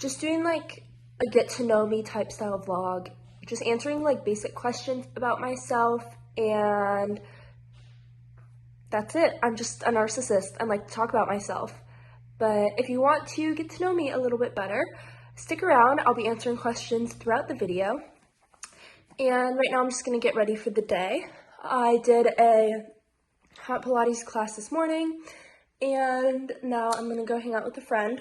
just doing like a get to know me type style vlog, just answering like basic questions about myself, and that's it. I'm just a narcissist and like to talk about myself. But if you want to get to know me a little bit better, stick around. I'll be answering questions throughout the video. And right now I'm just gonna get ready for the day. I did a hot Pilates class this morning, and now I'm gonna go hang out with a friend.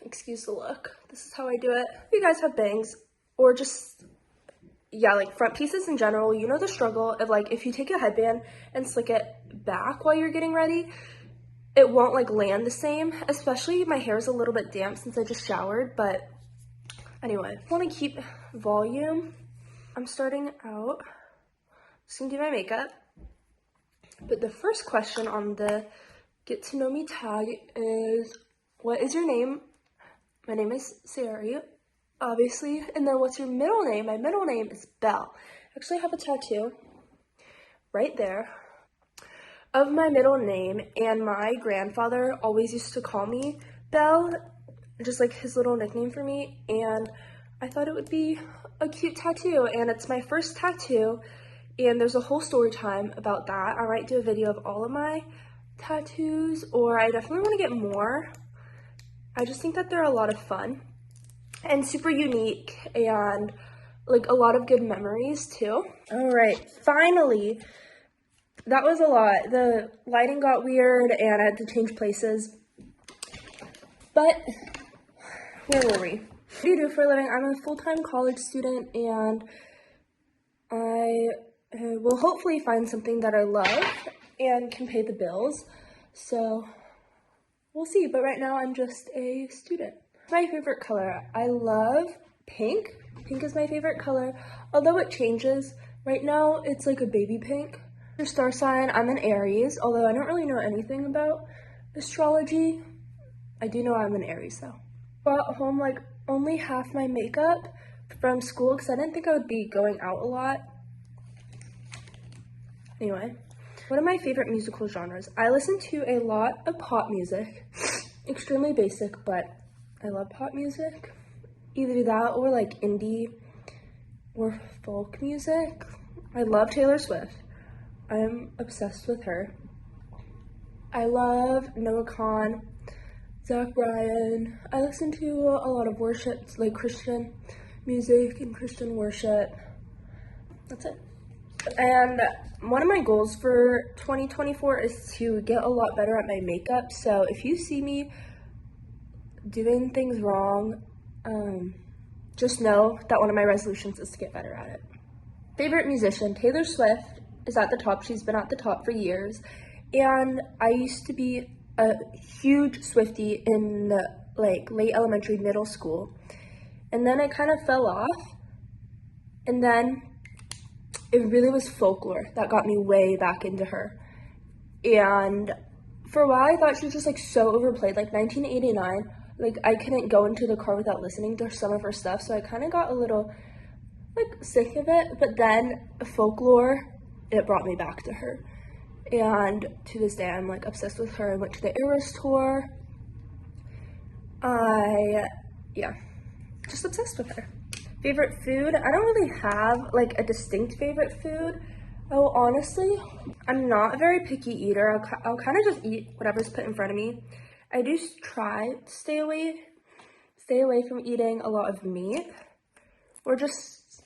Excuse the look. This is how I do it. If you guys have bangs, or just, yeah, like front pieces in general, you know the struggle of like, if you take a headband and slick it back while you're getting ready, it won't like land the same. Especially my hair is a little bit damp since I just showered, but anyway, I want to keep volume. I'm starting out, just gonna do my makeup. But the first question on the get to know me tag is, what is your name? My name is Seri, obviously. And then what's your middle name? My middle name is Belle. I actually have a tattoo right there of my middle name, and my grandfather always used to call me Belle, just like his little nickname for me, and I thought it would be a cute tattoo, and it's my first tattoo, and there's a whole story time about that. I might do a video of all of my tattoos, or I definitely want to get more. I just think that they're a lot of fun and super unique, and like a lot of good memories too. All right, finally. That was a lot. The lighting got weird and I had to change places. But where were we? What do you do for a living? I'm a full-time college student, and I will hopefully find something that I love and can pay the bills. So we'll see. But right now I'm just a student. My favorite color. I love pink. Pink is my favorite color, although it changes. Right now it's like a baby pink. Your star sign, I'm an Aries, although I don't really know anything about astrology. I do know I'm an Aries though. Brought home like only half my makeup from school because I didn't think I would be going out a lot. Anyway, one of my favorite musical genres. I listen to a lot of pop music. Extremely basic, but I love pop music. Either that or like indie or folk music. I love Taylor Swift. I'm obsessed with her. I love Noah Khan, Zach Bryan. I listen to a lot of worship, like Christian music and Christian worship. That's it. And one of my goals for 2024 is to get a lot better at my makeup. So if you see me doing things wrong, just know that one of my resolutions is to get better at it. Favorite musician, Taylor Swift is at the top. She's been at the top for years. And I used to be a huge Swiftie in like late elementary, middle school. And then I kind of fell off. And then it really was Folklore that got me way back into her. And for a while I thought she was just like so overplayed. Like 1989, like I couldn't go into the car without listening to some of her stuff. So I kind of got a little like sick of it. But then Folklore, it brought me back to her. And to this day, I'm like obsessed with her. I went to the Eras tour. Yeah, just obsessed with her. Favorite food? I don't really have like a distinct favorite food. Oh, honestly, I'm not a very picky eater. I'll kind of just eat whatever's put in front of me. I do try to stay away from eating a lot of meat, or just,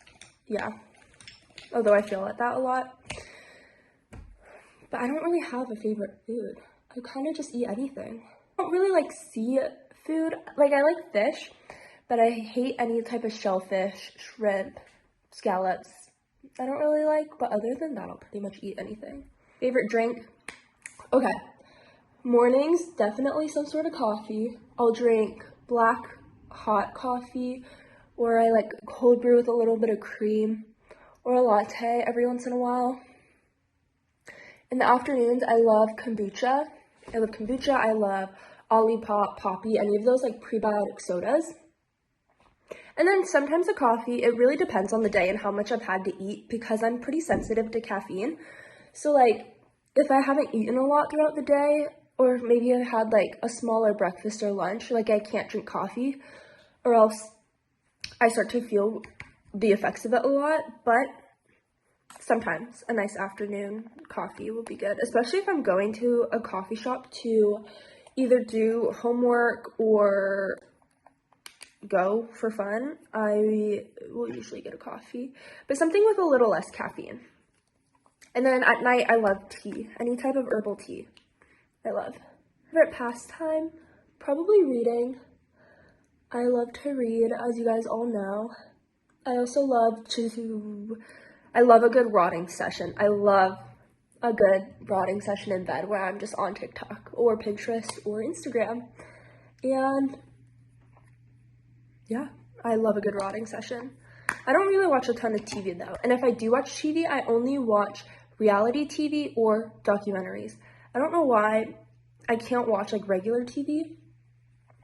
yeah. Although I feel like that a lot. But I don't really have a favorite food. I kind of just eat anything. I don't really like seafood. Like I like fish, but I hate any type of shellfish, shrimp, scallops. I don't really like, but other than that, I'll pretty much eat anything. Favorite drink? Okay. Mornings, definitely some sort of coffee. I'll drink black hot coffee, or I like cold brew with a little bit of cream, or a latte every once in a while. In the afternoons, I love kombucha. I love Olipop, Poppy, any of those like prebiotic sodas. And then sometimes a coffee. It really depends on the day and how much I've had to eat, because I'm pretty sensitive to caffeine. So like if I haven't eaten a lot throughout the day, or maybe I had like a smaller breakfast or lunch, like I can't drink coffee, or else I start to feel the effects of it a lot. But sometimes a nice afternoon coffee will be good, especially if I'm going to a coffee shop to either do homework or go for fun. I will usually get a coffee, but something with a little less caffeine. And then at night, I love tea, any type of herbal tea. I love. Favorite pastime? Probably reading. I love to read, as you guys all know. I also love a good rotting session. I love a good rotting session in bed where I'm just on TikTok or Pinterest or Instagram. And yeah, I love a good rotting session. I don't really watch a ton of TV though. And if I do watch TV, I only watch reality TV or documentaries. I don't know why I can't watch like regular TV.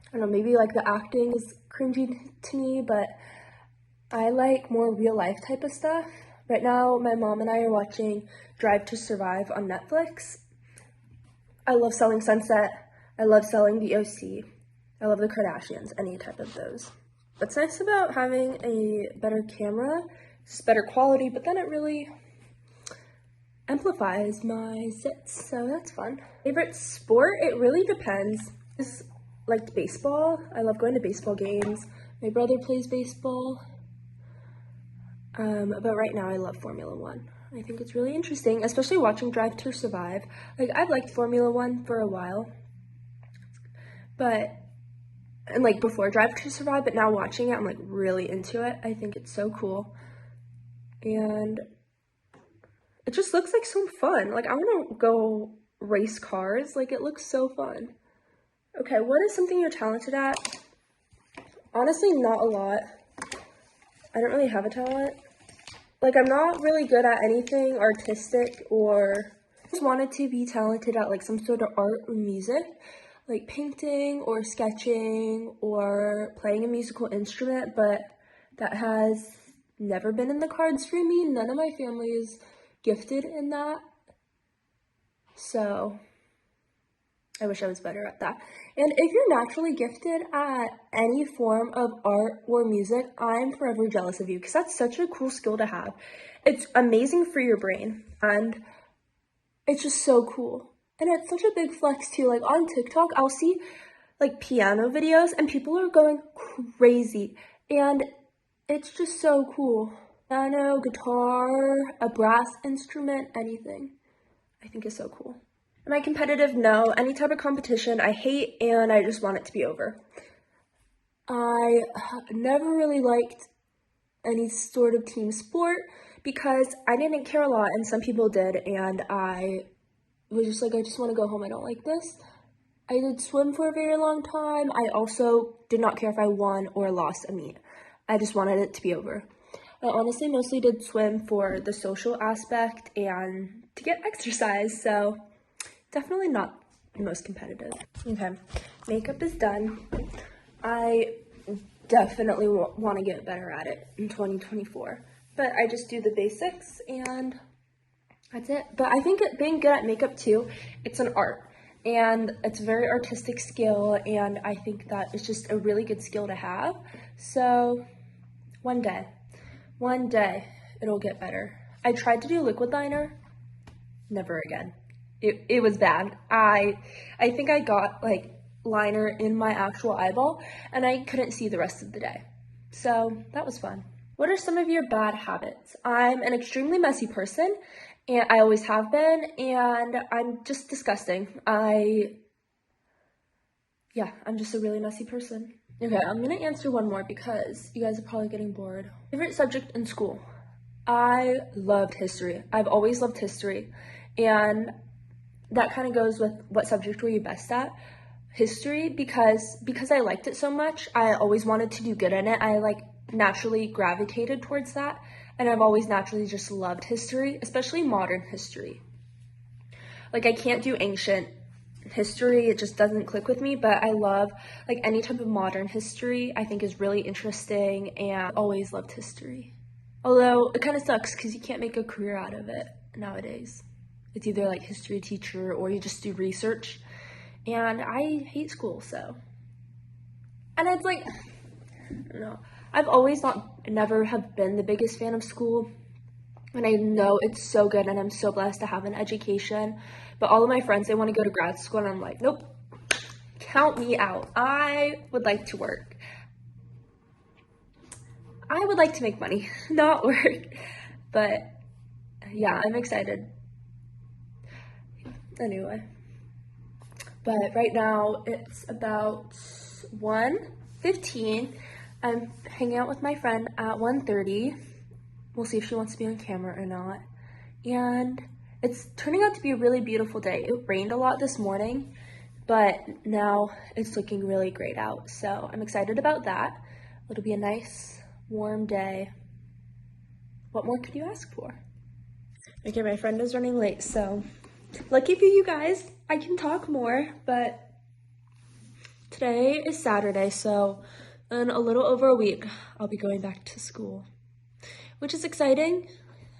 I don't know, maybe like the acting is cringy to me, but I like more real life type of stuff. Right now, my mom and I are watching Drive to Survive on Netflix. I love Selling Sunset. I love Selling the OC. I love the Kardashians, any type of those. What's nice about having a better camera, it's better quality, but then it really amplifies my sits, so that's fun. Favorite sport? It really depends. I liked baseball. I love going to baseball games. My brother plays baseball. But right now I love Formula One. I think it's really interesting, especially watching Drive to Survive. Like, I've liked Formula One for a while, and like before Drive to Survive, but now watching it, I'm like really into it. I think it's so cool. And it just looks like so fun. Like, I want to go race cars. Like, it looks so fun. Okay, what is something you're talented at? Honestly, not a lot. I don't really have a talent. Like, I'm not really good at anything artistic, or just wanted to be talented at like some sort of art or music, like painting or sketching or playing a musical instrument, but that has never been in the cards for me. None of my family is gifted in that, so I wish I was better at that. And if you're naturally gifted at any form of art or music, I'm forever jealous of you, because that's such a cool skill to have. It's amazing for your brain, and it's just so cool. And it's such a big flex too. Like, on TikTok, I'll see like piano videos and people are going crazy, and it's just so cool. Piano, guitar, a brass instrument, anything, I think is so cool. Am I competitive? No. Any type of competition I hate, and I just want it to be over. I never really liked any sort of team sport because I didn't care a lot and some people did, and I was just like, I just want to go home. I don't like this. I did swim for a very long time. I also did not care if I won or lost a meet. I just wanted it to be over. I honestly mostly did swim for the social aspect and to get exercise, so definitely not the most competitive. Okay, makeup is done. I definitely want to get better at it in 2024, but I just do the basics and that's it. But I think being good at makeup too, it's an art, and it's a very artistic skill, and I think that it's just a really good skill to have. So one day it'll get better. I tried to do liquid liner, never again. It was bad. I think I got like liner in my actual eyeball and I couldn't see the rest of the day. So that was fun. What are some of your bad habits? I'm an extremely messy person, and I always have been, and I'm just disgusting. I'm just a really messy person. Okay, I'm gonna answer one more because you guys are probably getting bored. Favorite subject in school? I loved history. I've always loved history, and that kind of goes with what subject were you best at? History, because I liked it so much, I always wanted to do good in it. I like naturally gravitated towards that, and I've always naturally just loved history, especially modern history. Like, I can't do ancient history, it just doesn't click with me, but I love like any type of modern history. I think is really interesting, and always loved history. Although it kind of sucks because you can't make a career out of it nowadays. It's either like history teacher or you just do research, and I hate school, so. And it's like, I don't know, I've always never have been the biggest fan of school, and I know it's so good, and I'm so blessed to have an education, but all of my friends, they want to go to grad school, and I'm like, nope, count me out. I would like to work. I would like to make money, not work, but yeah, I'm excited. Anyway, but right now it's about 1:15. I'm hanging out with my friend at 1:30. We'll see if she wants to be on camera or not. And it's turning out to be a really beautiful day. It rained a lot this morning, but now it's looking really great out. So I'm excited about that. It'll be a nice, warm day. What more could you ask for? Okay, my friend is running late, so lucky for you guys, I can talk more, but today is Saturday, so in a little over a week, I'll be going back to school, which is exciting,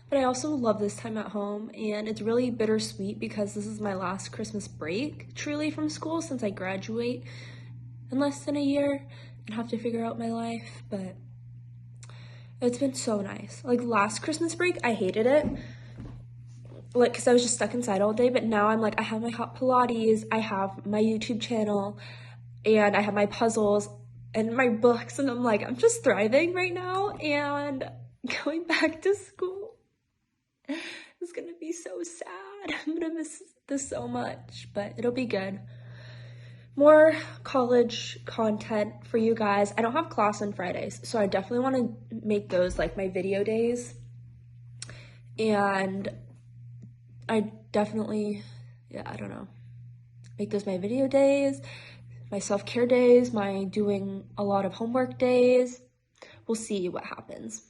but I also love this time at home, and it's really bittersweet because this is my last Christmas break, truly, from school, since I graduate in less than a year and have to figure out my life, but it's been so nice. Like, last Christmas break, I hated it, like, because I was just stuck inside all day, but now I'm like, I have my hot Pilates, I have my YouTube channel, and I have my puzzles and my books, and I'm like, I'm just thriving right now, and going back to school is gonna be so sad. I'm gonna miss this so much, but it'll be good. More college content for you guys. I don't have class on Fridays, so I definitely want to make those like my video days, and I definitely, I don't know, make those my video days, my self-care days, my doing a lot of homework days. We'll see what happens.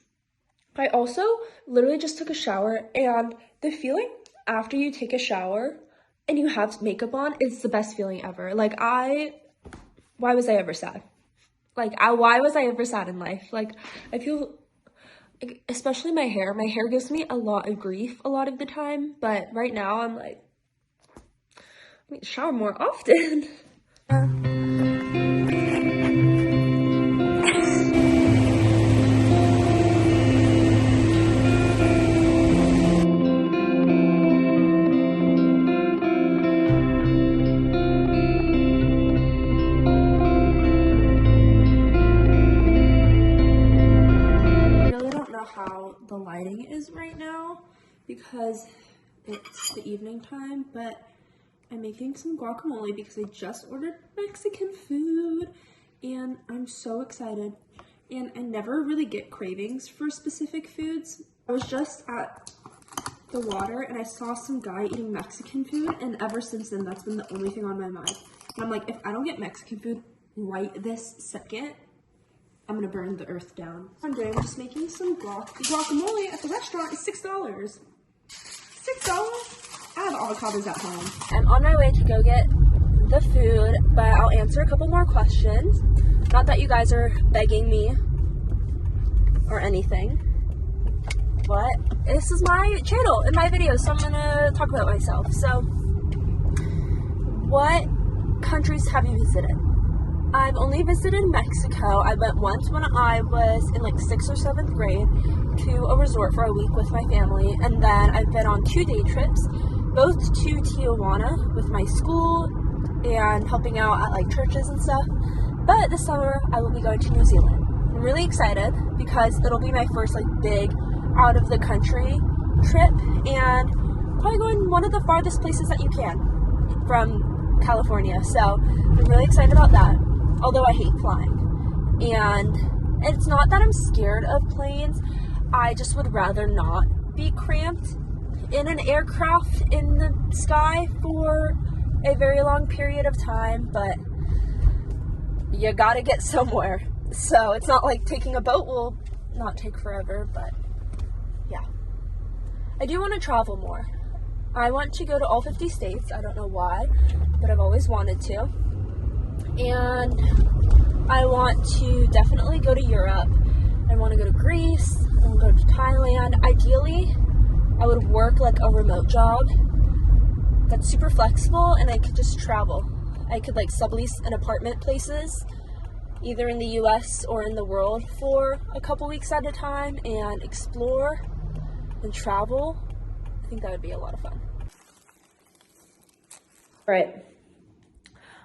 I also literally just took a shower, and the feeling after you take a shower and you have makeup on is the best feeling ever. Like, why was I ever sad? Like, why was I ever sad in life? Like, I feel, like, especially my hair gives me a lot of grief a lot of the time, but right now I'm like, I need to shower more often. The lighting is right now because it's the evening time, but I'm making some guacamole because I just ordered Mexican food and I'm so excited, and I never really get cravings for specific foods. I was just at the water and I saw some guy eating Mexican food, and ever since then that's been the only thing on my mind. And I'm like, if I don't get Mexican food right this second, I'm gonna burn the earth down. I'm just making some guacamole at the restaurant is $6. $6? I have avocados at home. I'm on my way to go get the food, but I'll answer a couple more questions. Not that you guys are begging me or anything, but this is my channel and my videos, so I'm gonna talk about myself. So, what countries have you visited? I've only visited Mexico. I went once when I was in like 6th or 7th grade to a resort for a week with my family, and then I've been on 2 day trips, both to Tijuana with my school and helping out at like churches and stuff. But this summer I will be going to New Zealand. I'm really excited because it'll be my first like big out of the country trip, and probably going one of the farthest places that you can from California. So I'm really excited about that. Although I hate flying, and it's not that I'm scared of planes, I just would rather not be cramped in an aircraft in the sky for a very long period of time, but you gotta get somewhere, so it's not like taking a boat will not take forever, but yeah. I do want to travel more. I want to go to all 50 states, I don't know why, but I've always wanted to. And I want to definitely go to Europe. I want to go to Greece. I want to go to Thailand. Ideally, I would work like a remote job that's super flexible and I could just travel I could like sublease an apartment places, either in the US or in the world, for a couple weeks at a time and explore and travel. I think that would be a lot of fun. Right.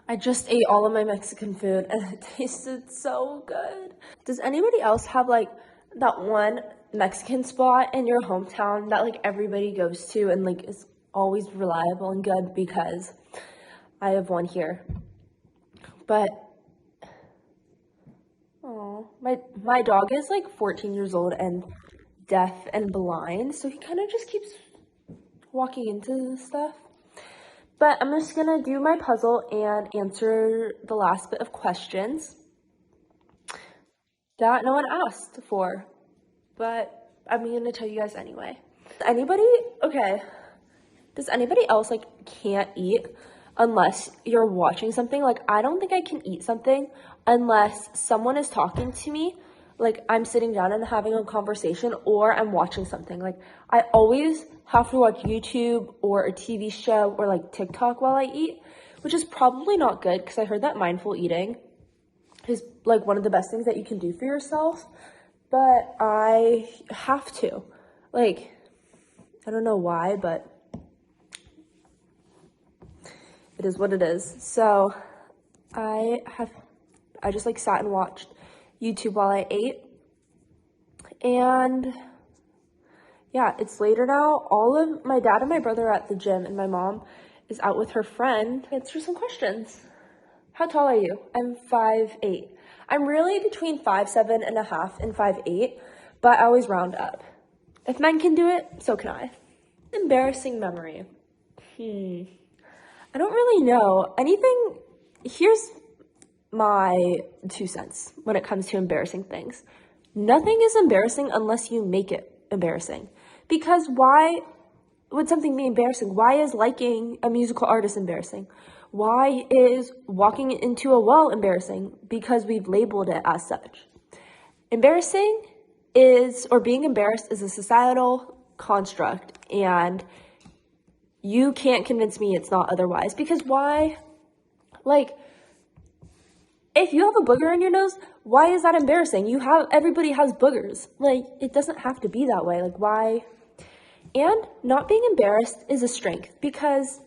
I just ate all of my Mexican food and it tasted so good. Does anybody else have like that one Mexican spot in your hometown that like everybody goes to and like is always reliable and good? Because I have one here. But oh, my dog is like 14 years old and deaf and blind, so he kind of just keeps walking into stuff. But I'm just gonna do my puzzle and answer the last bit of questions that no one asked for, but I'm gonna tell you guys anyway. Does anybody else like can't eat unless you're watching something? Like, I don't think I can eat something unless someone is talking to me, like I'm sitting down and having a conversation, or I'm watching something. Like, I always have to watch YouTube or a TV show or like TikTok while I eat, which is probably not good because I heard that mindful eating is like one of the best things that you can do for yourself, but I have to. Like, I don't know why, but it is what it is. So I just like sat and watched YouTube while I ate, and yeah, it's later now. All of my dad and my brother are at the gym, and my mom is out with her friend. Answer some questions. How tall are you? I'm 5'8". I'm really between 5'7.5" and 5'8", but I always round up. If men can do it, so can I. Embarrassing memory. I don't really know. Here's my 2 cents when it comes to embarrassing things. Nothing is embarrassing unless you make it embarrassing. Because why would something be embarrassing? Why is liking a musical artist embarrassing? Why is walking into a well embarrassing? Because we've labeled it as such. Embarrassing is, or being embarrassed is a societal construct, and you can't convince me it's not otherwise. Because why? Like, if you have a booger in your nose, why is that embarrassing? Everybody has boogers. Like, it doesn't have to be that way. Like, why? And not being embarrassed is a strength, because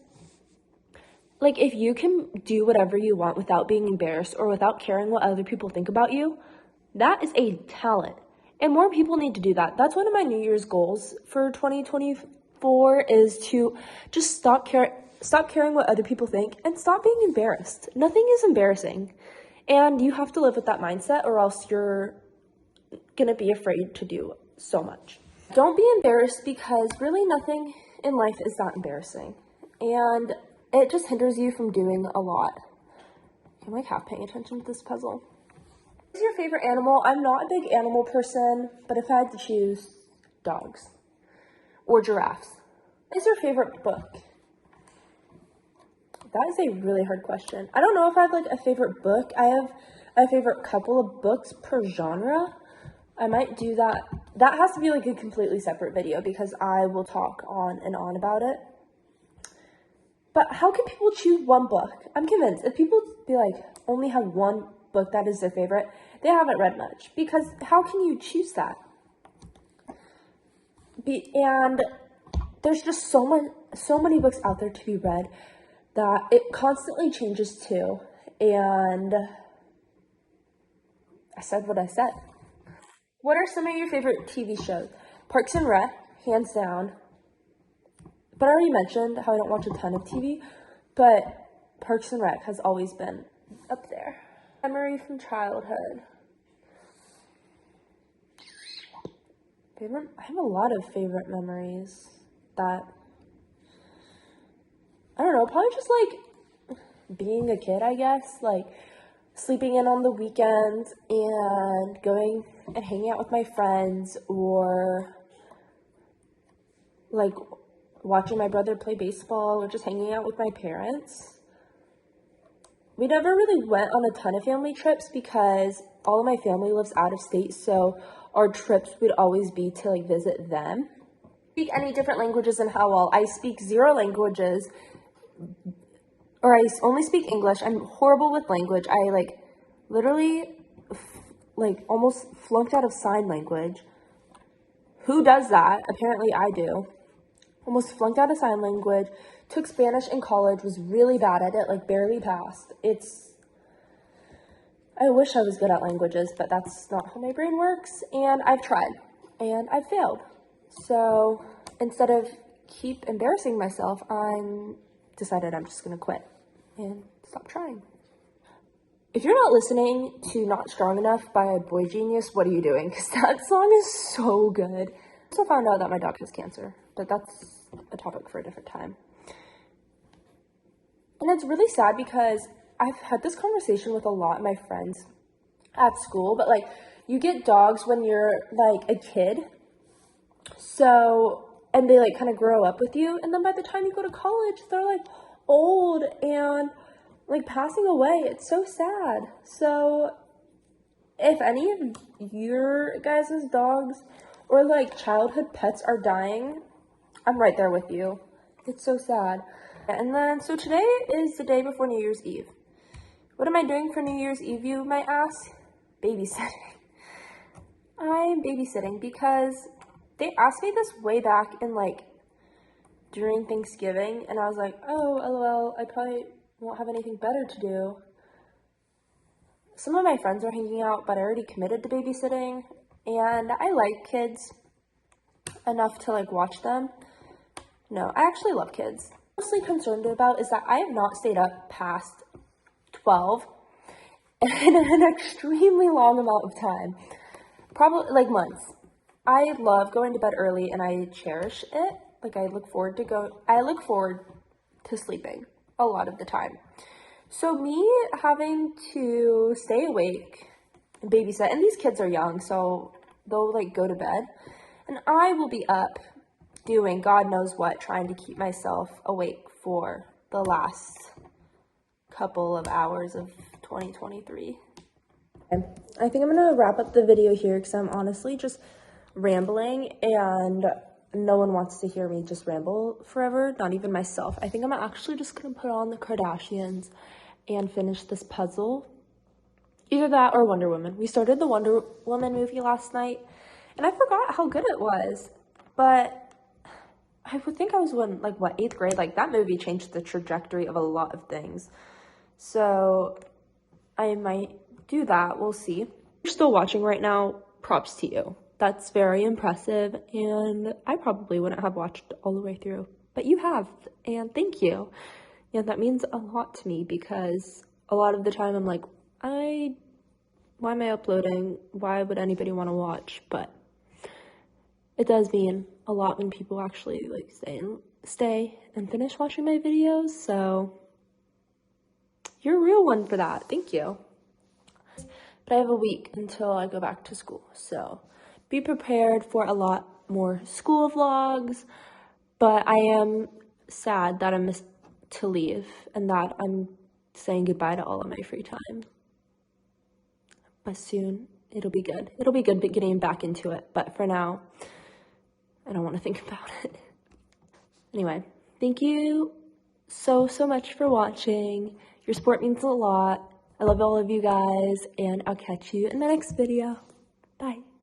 like, if you can do whatever you want without being embarrassed or without caring what other people think about you, that is a talent. And more people need to do that. That's one of my New Year's goals for 2024, is to just stop caring what other people think and stop being embarrassed. Nothing is embarrassing. And you have to live with that mindset, or else you're going to be afraid to do so much. Don't be embarrassed, because really nothing in life is that embarrassing. And it just hinders you from doing a lot. I'm like half paying attention to this puzzle. What is your favorite animal? I'm not a big animal person, but if I had to choose, dogs or giraffes. What is your favorite book? That is a really hard question. I don't know if I have like a favorite book. I have a favorite couple of books per genre. I might do that. That has to be like a completely separate video, because I will talk on and on about it. But how can people choose one book? I'm convinced if people be like only have one book that is their favorite, they haven't read much, because how can you choose that? And there's just so many books out there to be read that it constantly changes too. And I said what I said. What are some of your favorite TV shows? Parks and Rec, hands down. But I already mentioned how I don't watch a ton of TV, but Parks and Rec has always been up there. Memory from childhood. I have a lot of favorite memories that, I don't know, probably just like being a kid, I guess. Like sleeping in on the weekends and going and hanging out with my friends, or like watching my brother play baseball, or just hanging out with my parents. We never really went on a ton of family trips because all of my family lives out of state, so our trips would always be to like visit them. Speak any different languages and how well? I speak 0 languages, or I only speak English. I'm horrible with language. I like literally like almost flunked out of sign language. Who does that? Apparently I do. Almost flunked out of sign language. Took Spanish in college, was really bad at it, like barely passed. I wish I was good at languages, but that's not how my brain works. And I've tried and I've failed. So instead of keep embarrassing myself, I'm decided I'm just gonna quit and stop trying. If you're not listening to Not Strong Enough by Boy Genius, what are you doing? Because that song is so good. I also found out that my dog has cancer, but that's a topic for a different time. And it's really sad because I've had this conversation with a lot of my friends at school, but like you get dogs when you're like a kid. So, and they like kind of grow up with you. And then by the time you go to college, they're like old and like passing away. It's so sad. So if any of your guys' dogs or like childhood pets are dying, I'm right there with you. It's so sad. And then, so today is the day before New Year's Eve. What am I doing for New Year's Eve, you might ask? Babysitting. I'm babysitting because they asked me this way back in like during Thanksgiving, and I was like, oh, LOL, I probably won't have anything better to do. Some of my friends are hanging out, but I already committed to babysitting, and I like kids enough to like watch them. No, I actually love kids. What I'm mostly concerned about is that I have not stayed up past 12 in an extremely long amount of time, probably like months. I love going to bed early and I cherish it. Like I look forward to sleeping a lot of the time. So me having to stay awake and babysit, and these kids are young, so they'll like go to bed, and I will be up doing God knows what, trying to keep myself awake for the last couple of hours of 2023. I think I'm gonna wrap up the video here because I'm honestly just rambling and no one wants to hear me just ramble forever, not even myself. I think I'm actually just gonna put on the Kardashians and finish this puzzle. Either that or Wonder Woman. We started the Wonder Woman movie last night and I forgot how good it was, but I would think I was in like what, 8th grade. Like that movie changed the trajectory of a lot of things. So I might do that. We'll see. If you're still watching right now, props to you. That's very impressive, and I probably wouldn't have watched all the way through, but you have, and thank you. Yeah, that means a lot to me because a lot of the time I'm like, why am I uploading? Why would anybody want to watch? But it does mean a lot when people actually like stay and finish watching my videos. So you're a real one for that. Thank you. But I have a week until I go back to school, so be prepared for a lot more school vlogs. But I am sad that I'm to leave and that I'm saying goodbye to all of my free time. But soon it'll be good. It'll be good getting back into it. But for now, I don't want to think about it. Anyway, thank you so much for watching. Your support means a lot. I love all of you guys, and I'll catch you in the next video.